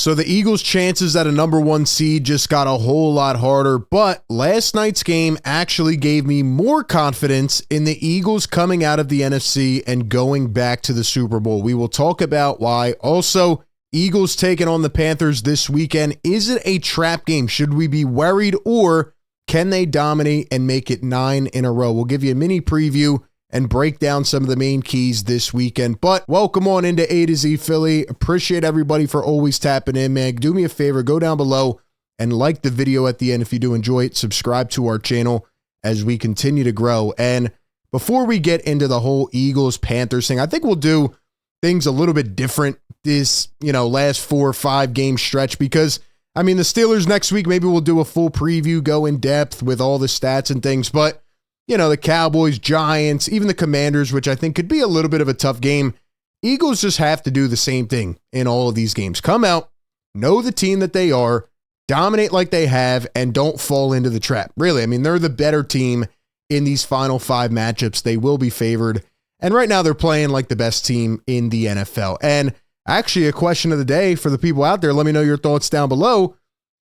So the Eagles' chances at a number one seed just got a whole lot harder, but last night's game actually gave me more confidence in the Eagles coming out of the NFC and going back to the Super Bowl. We will talk about why. Also, Eagles taking on the Panthers this weekend. Is it a trap game? Should we be worried, or can they dominate and make it 9 in a row? We'll give you a mini preview and break down some of the main keys this weekend. But welcome on into A to Z Philly. Appreciate everybody for always tapping in, man. Do me a favor, go down below and like the video at the end if you do enjoy it. Subscribe to our channel as we continue to grow. And before we get into the whole Eagles-Panthers thing, I think we'll do things a little bit different this, last 4 or 5 game stretch, because the Steelers next week, maybe we'll do a full preview, go in depth with all the stats and things, but the Cowboys, Giants, even the Commanders, which I think could be a little bit of a tough game. Eagles just have to do the same thing in all of these games. Come out, know the team that they are, dominate like they have, and don't fall into the trap. Really, they're the better team in these final 5 matchups. They will be favored. And right now they're playing like the best team in the NFL. And actually, a question of the day for the people out there, let me know your thoughts down below.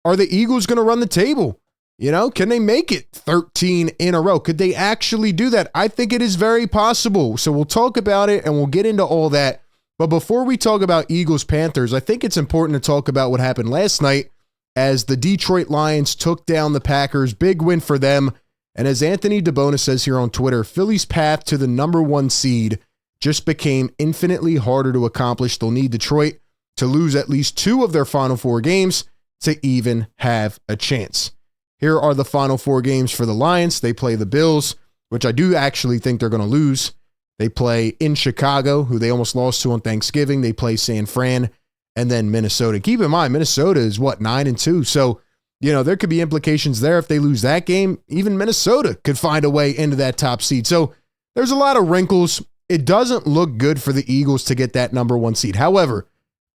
Are the Eagles going to run the table? Can they make it 13 in a row? Could they actually do that? I think it is very possible. So we'll talk about it and we'll get into all that. But before we talk about Eagles-Panthers, I think it's important to talk about what happened last night as the Detroit Lions took down the Packers. Big win for them. And as Anthony DeVonta says here on Twitter, Philly's path to the number 1 seed just became infinitely harder to accomplish. They'll need Detroit to lose at least 2 of their final 4 games to even have a chance. Here are the final 4 games for the Lions. They play the Bills, which I do actually think they're going to lose. They play in Chicago, who they almost lost to on Thanksgiving. They play San Fran, and then Minnesota. Keep in mind, Minnesota is 9-2. So, there could be implications there. If they lose that game, even Minnesota could find a way into that top seed. So there's a lot of wrinkles. It doesn't look good for the Eagles to get that number 1 seed. However,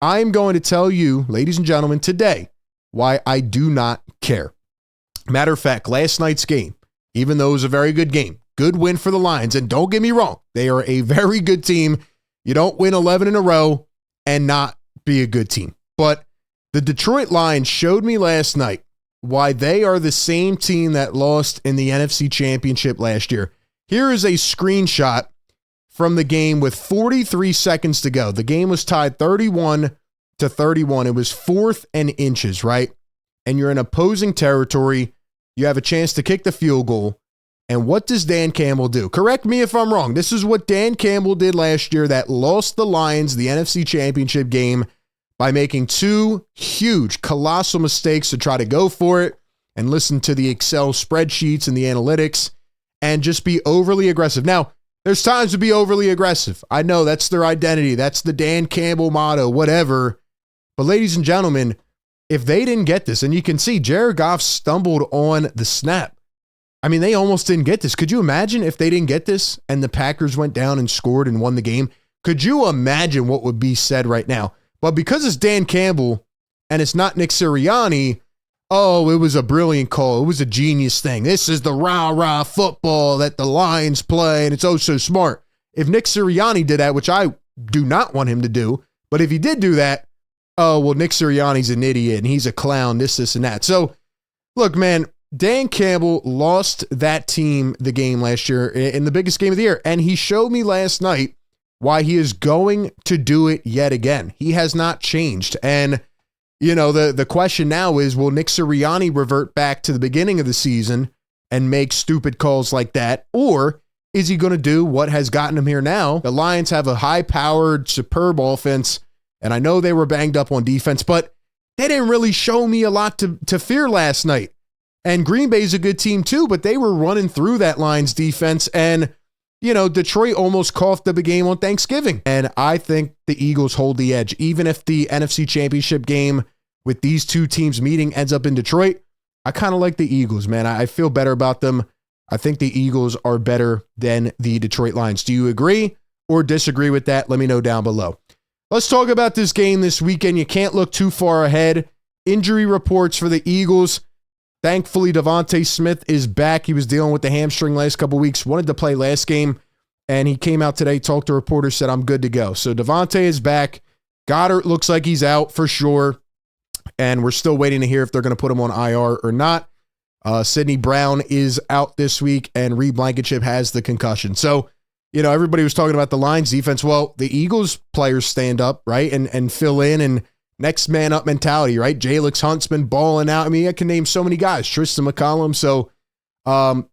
I'm going to tell you, ladies and gentlemen, today, why I do not care. Matter of fact, last night's game, even though it was a very good game, good win for the Lions. And don't get me wrong, they are a very good team. You don't win 11 in a row and not be a good team. But the Detroit Lions showed me last night why they are the same team that lost in the NFC Championship last year. Here is a screenshot from the game with 43 seconds to go. The game was tied 31-31. It was 4th and inches, right? And you're in opposing territory. You have a chance to kick the field goal. And what does Dan Campbell do? Correct me if I'm wrong. This is what Dan Campbell did last year that lost the Lions the NFC Championship game by making 2 huge, colossal mistakes to try to go for it and listen to the Excel spreadsheets and the analytics and just be overly aggressive. Now, there's times to be overly aggressive. I know that's their identity. That's the Dan Campbell motto, whatever. But ladies and gentlemen, if they didn't get this, and you can see Jared Goff stumbled on the snap. They almost didn't get this. Could you imagine if they didn't get this and the Packers went down and scored and won the game? Could you imagine what would be said right now? But because it's Dan Campbell and it's not Nick Sirianni, it was a brilliant call. It was a genius thing. This is the rah-rah football that the Lions play, and it's oh so smart. If Nick Sirianni did that, which I do not want him to do, but if he did do that, Nick Sirianni's an idiot and he's a clown, this, and that. So, look, man, Dan Campbell lost that team the game last year in the biggest game of the year, and he showed me last night why he is going to do it yet again. He has not changed. And, the question now is, will Nick Sirianni revert back to the beginning of the season and make stupid calls like that? Or is he going to do what has gotten him here now? The Lions have a high-powered, superb offense, and I know they were banged up on defense, but they didn't really show me a lot to fear last night. And Green Bay's a good team too, but they were running through that Lions defense, and Detroit almost coughed up a game on Thanksgiving. And I think the Eagles hold the edge. Even if the NFC Championship game with these 2 teams meeting ends up in Detroit, I kind of like the Eagles, man. I feel better about them. I think the Eagles are better than the Detroit Lions. Do you agree or disagree with that? Let me know down below. Let's talk about this game this weekend. You can't look too far ahead. Injury reports for the Eagles. Thankfully, DeVonta Smith is back. He was dealing with the hamstring last couple weeks, wanted to play last game, and he came out today, talked to reporters, said, I'm good to go. So DeVonta is back. Goedert looks like he's out for sure. and we're still waiting to hear if they're going to put him on IR or not. Sidney Brown is out this week, and Reed Blankenship has the concussion. So, everybody was talking about the Lions defense. Well, the Eagles players stand up, right, and fill in, and next man up mentality, right? Jalix Hunt's been balling out. I mean, I can name so many guys, Tristan McCollum. So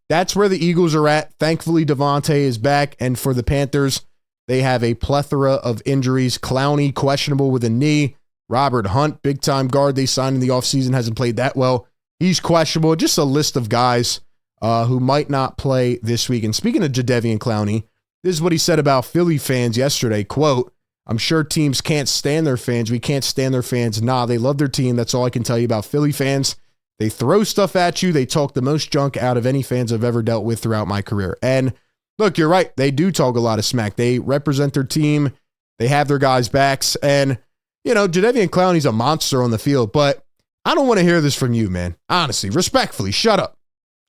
that's where the Eagles are at. Thankfully, DeVonta is back, and for the Panthers, they have a plethora of injuries. Clowney, questionable with a knee. Robert Hunt, big-time guard they signed in the offseason, hasn't played that well. He's questionable. Just a list of guys who might not play this week. And speaking of Jadeveon Clowney, this is what he said about Philly fans yesterday. Quote, "I'm sure teams can't stand their fans. We can't stand their fans. Nah, they love their team. That's all I can tell you about Philly fans. They throw stuff at you. They talk the most junk out of any fans I've ever dealt with throughout my career." And look, you're right. They do talk a lot of smack. They represent their team. They have their guys' backs. And, Jadeveon Clowney's a monster on the field, but I don't want to hear this from you, man. Honestly, respectfully, shut up.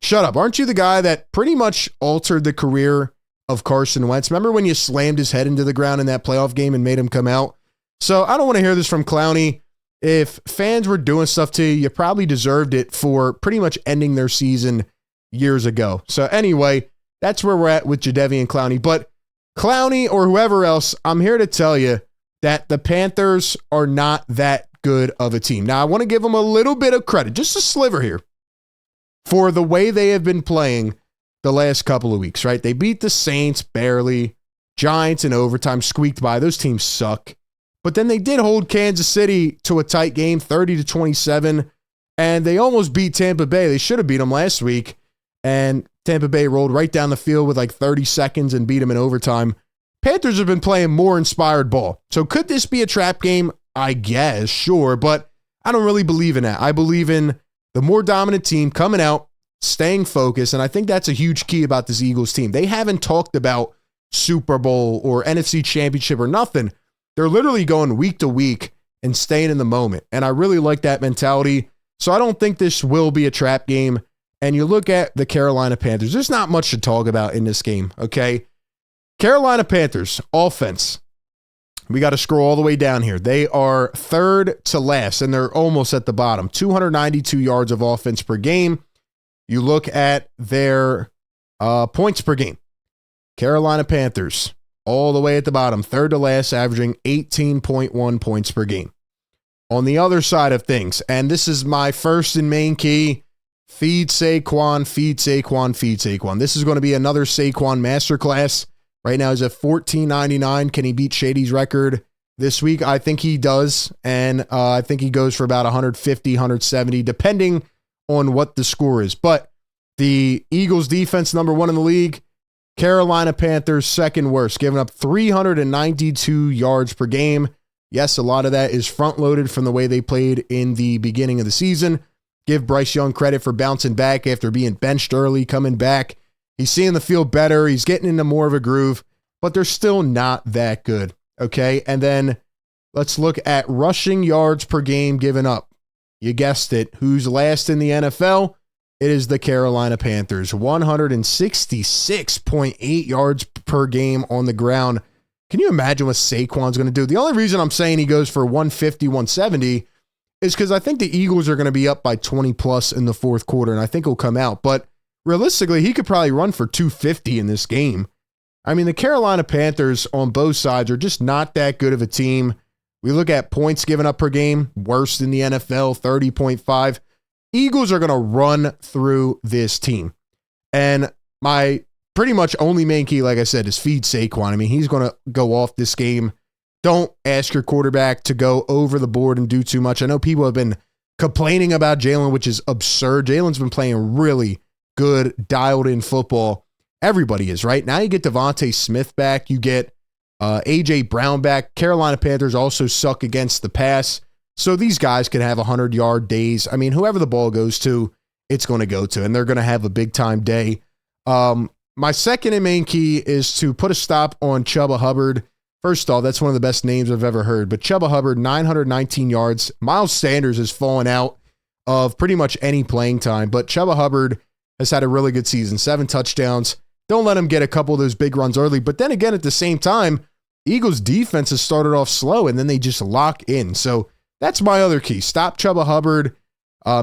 Shut up. Aren't you the guy that pretty much altered the career of Carson Wentz? Remember when you slammed his head into the ground in that playoff game and made him come out? So I don't want to hear this from Clowney. If fans were doing stuff to you, you probably deserved it for pretty much ending their season years ago. So anyway, that's where we're at with Jadeveon Clowney. But Clowney or whoever else, I'm here to tell you that the Panthers are not that good of a team. Now, I want to give them a little bit of credit, just a sliver here, for the way they have been playing the last couple of weeks, right? They beat the Saints barely, Giants in overtime, squeaked by. Those teams suck. But then they did hold Kansas City to a tight game, 30-27, and they almost beat Tampa Bay. They should have beat them last week, and Tampa Bay rolled right down the field with like 30 seconds and beat them in overtime. Panthers have been playing more inspired ball. So could this be a trap game? I guess, sure, but I don't really believe in that. I believe in the more dominant team coming out, staying focused, and I think that's a huge key about this Eagles team. They haven't talked about Super Bowl or NFC Championship or nothing. They're literally going week to week and staying in the moment, and I really like that mentality. So I don't think this will be a trap game. And you look at the Carolina Panthers, there's not much to talk about in this game, okay? Carolina Panthers, offense. We got to scroll all the way down here. They are third to last, and they're almost at the bottom. 292 yards of offense per game. You look at their points per game. Carolina Panthers, all the way at the bottom, third to last, averaging 18.1 points per game. On the other side of things, and this is my first and main key, feed Saquon, feed Saquon, feed Saquon. This is going to be another Saquon masterclass. Right now he's at $14.99. Can he beat Shady's record this week? I think he does, and I think he goes for about 150, 170, depending on what the score is. But the Eagles defense, number one in the league. Carolina Panthers, second worst, giving up 392 yards per game. Yes, a lot of that is front-loaded from the way they played in the beginning of the season. Give Bryce Young credit for bouncing back after being benched early, coming back. He's seeing the field better. He's getting into more of a groove, but they're still not that good, okay? And then let's look at rushing yards per game given up. You guessed it. Who's last in the NFL? It is the Carolina Panthers. 166.8 yards per game on the ground. Can you imagine what Saquon's going to do? The only reason I'm saying he goes for 150, 170 is because I think the Eagles are going to be up by 20 plus in the fourth quarter, and I think he'll come out. But realistically, he could probably run for 250 in this game. I mean, the Carolina Panthers on both sides are just not that good of a team. We look at points given up per game, worst in the NFL, 30.5. Eagles are going to run through this team. And my pretty much only main key, like I said, is feed Saquon. I mean, he's going to go off this game. Don't ask your quarterback to go over the board and do too much. I know people have been complaining about Jalen, which is absurd. Jalen's been playing really good, dialed-in football. Everybody is, right? Now you get DeVonta Smith back. You get A.J. Brown back. Carolina Panthers also suck against the pass. So these guys can have 100-yard days. I mean, whoever the ball goes to, it's going to go to, and they're going to have a big-time day. My second and main key is to put a stop on Chuba Hubbard. First off, that's one of the best names I've ever heard. But Chuba Hubbard, 919 yards. Miles Sanders has fallen out of pretty much any playing time. But Chuba Hubbard has had a really good season. 7 touchdowns. Don't let him get a couple of those big runs early. But then again, at the same time, Eagles defense has started off slow, and then they just lock in. So That's my other key. Stop Chuba Hubbard,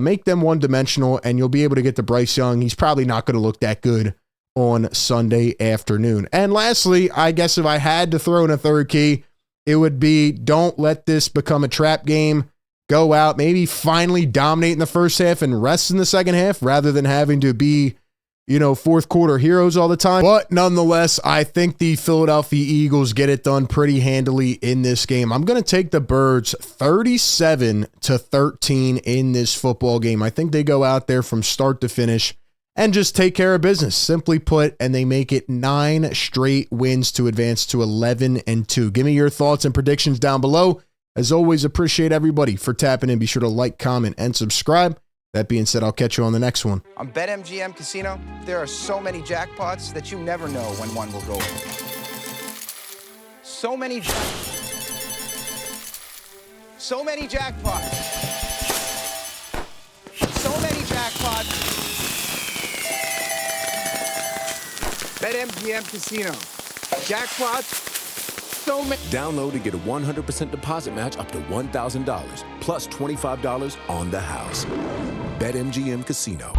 make them one-dimensional, and you'll be able to get to Bryce Young. He's probably not going to look that good on Sunday afternoon. And lastly, I guess if I had to throw in a third key, it would be don't let this become a trap game. Go out, maybe finally dominate in the first half and rest in the second half rather than having to be, fourth quarter heroes all the time. But nonetheless, I think the Philadelphia Eagles get it done pretty handily in this game. I'm going to take the Birds 37-13 in this football game. I think they go out there from start to finish and just take care of business, simply put, and they make it 9 straight wins to advance to 11-2. Give me your thoughts and predictions down below. As always, appreciate everybody for tapping in. Be sure to like, comment, and subscribe. That being said, I'll catch you on the next one. On BetMGM Casino, there are so many jackpots that you never know when one will go. So many jackpots. So many jackpots. BetMGM Casino. Jackpots. So many. Download to get a 100% deposit match up to $1,000 plus $25 on the house. BetMGM Casino.